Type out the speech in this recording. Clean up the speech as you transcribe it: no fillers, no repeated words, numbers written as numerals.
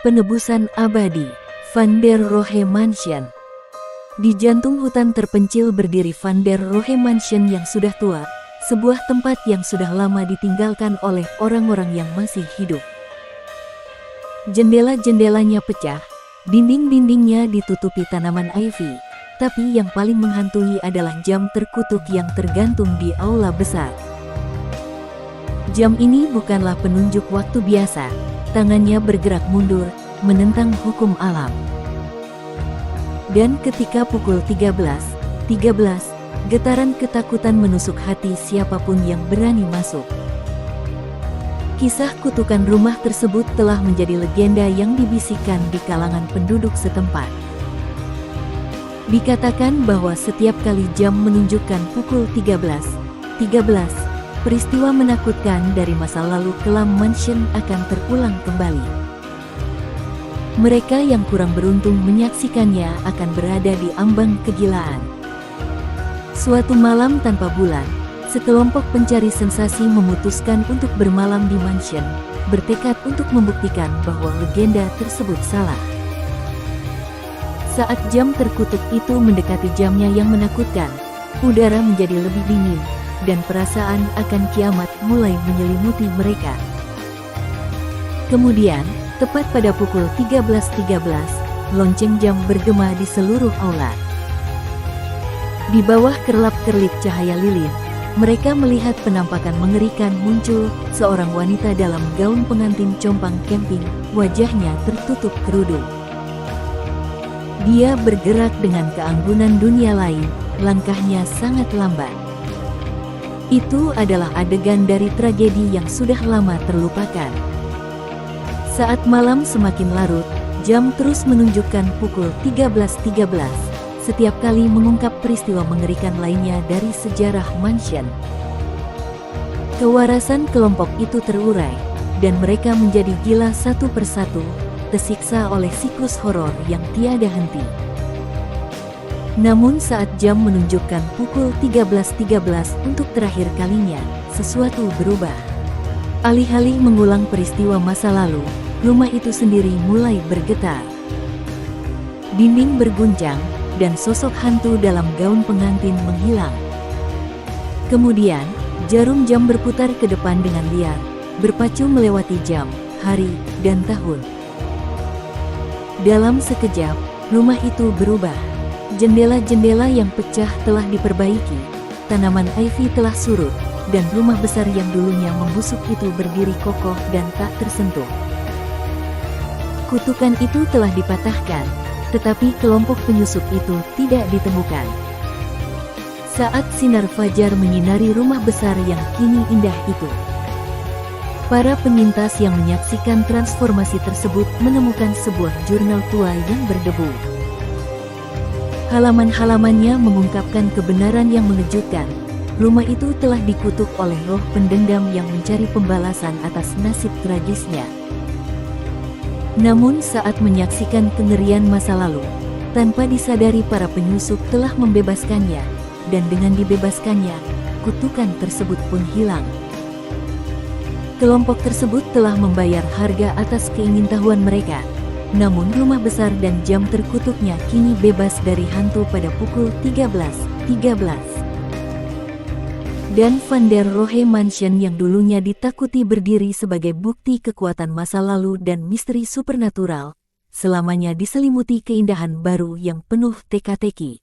Penebusan abadi, Van der Rohe Mansion. Di jantung hutan terpencil berdiri Van der Rohe Mansion yang sudah tua, sebuah tempat yang sudah lama ditinggalkan oleh orang-orang yang masih hidup. Jendela-jendelanya pecah, dinding-dindingnya ditutupi tanaman ivy, tapi yang paling menghantui adalah jam terkutuk yang tergantung di aula besar. Jam ini bukanlah penunjuk waktu biasa, tangannya bergerak mundur, menentang hukum alam. Dan ketika pukul 13.13, getaran ketakutan menusuk hati siapapun yang berani masuk. Kisah kutukan rumah tersebut telah menjadi legenda yang dibisikkan di kalangan penduduk setempat. Dikatakan bahwa setiap kali jam menunjukkan pukul 13.13, peristiwa menakutkan dari masa lalu kelam Mansion akan terulang kembali. Mereka yang kurang beruntung menyaksikannya akan berada di ambang kegilaan. Suatu malam tanpa bulan, sekelompok pencari sensasi memutuskan untuk bermalam di Mansion, bertekad untuk membuktikan bahwa legenda tersebut salah. Saat jam terkutuk itu mendekati jamnya yang menakutkan, udara menjadi lebih dingin, dan perasaan akan kiamat mulai menyelimuti mereka. Kemudian, tepat pada pukul 13.13, lonceng jam bergema di seluruh aula. Di bawah kerlap-kerlip cahaya lilin, mereka melihat penampakan mengerikan muncul, seorang wanita dalam gaun pengantin compang camping, wajahnya tertutup kerudung. Dia bergerak dengan keanggunan dunia lain, langkahnya sangat lambat. Itu adalah adegan dari tragedi yang sudah lama terlupakan. Saat malam semakin larut, jam terus menunjukkan pukul 13.13, setiap kali mengungkap peristiwa mengerikan lainnya dari sejarah Mansion. Kewarasan kelompok itu terurai, dan mereka menjadi gila satu persatu, tersiksa oleh siklus horor yang tiada henti. Namun saat jam menunjukkan pukul 13.13 untuk terakhir kalinya, sesuatu berubah. Alih-alih mengulang peristiwa masa lalu, rumah itu sendiri mulai bergetar. Dinding berguncang, dan sosok hantu dalam gaun pengantin menghilang. Kemudian, jarum jam berputar ke depan dengan liar, berpacu melewati jam, hari, dan tahun. Dalam sekejap, rumah itu berubah. Jendela-jendela yang pecah telah diperbaiki, tanaman ivy telah surut, dan rumah besar yang dulunya membusuk itu berdiri kokoh dan tak tersentuh. Kutukan itu telah dipatahkan, tetapi kelompok penyusup itu tidak ditemukan. Saat sinar fajar menyinari rumah besar yang kini indah itu, para penyintas yang menyaksikan transformasi tersebut menemukan sebuah jurnal tua yang berdebu. Halaman-halamannya mengungkapkan kebenaran yang mengejutkan. Rumah itu telah dikutuk oleh roh pendendam yang mencari pembalasan atas nasib tragisnya. Namun saat menyaksikan kengerian masa lalu, tanpa disadari para penyusup telah membebaskannya, dan dengan dibebaskannya, kutukan tersebut pun hilang. Kelompok tersebut telah membayar harga atas keingintahuan mereka. Namun rumah besar dan jam terkutuknya kini bebas dari hantu pada pukul 13.13. Dan Van der Rohe Mansion yang dulunya ditakuti berdiri sebagai bukti kekuatan masa lalu dan misteri supernatural, selamanya diselimuti keindahan baru yang penuh teka-teki.